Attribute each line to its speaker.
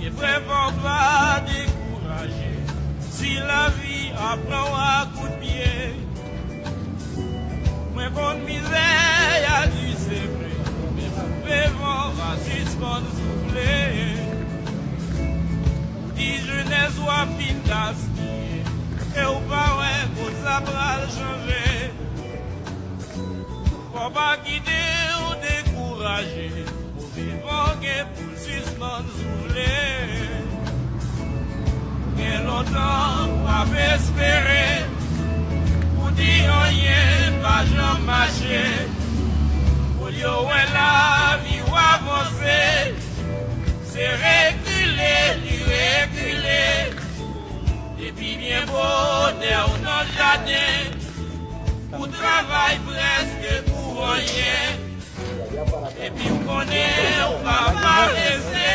Speaker 1: Et vraiment pas découragé. Si la vie apprend à coup de pied, moi bonne misère a dû séparer. Mais vraiment va suspendre souffler. Dit jeunesse ou à fin d'aspire. Et au pas ouais pour ça va changer. Faut pas quitter ou décourager. Pour vivre pour suspendre souffler. Et longtemps pas espérer. Pour dire rien pas jamais marcher. Pour dire ouais la vie ou avancer. C'est reculer, reculer. Et puis bien bonheur dans le jardin. Pour travail presque pour rien. Et puis on connaît, on va pas laisser.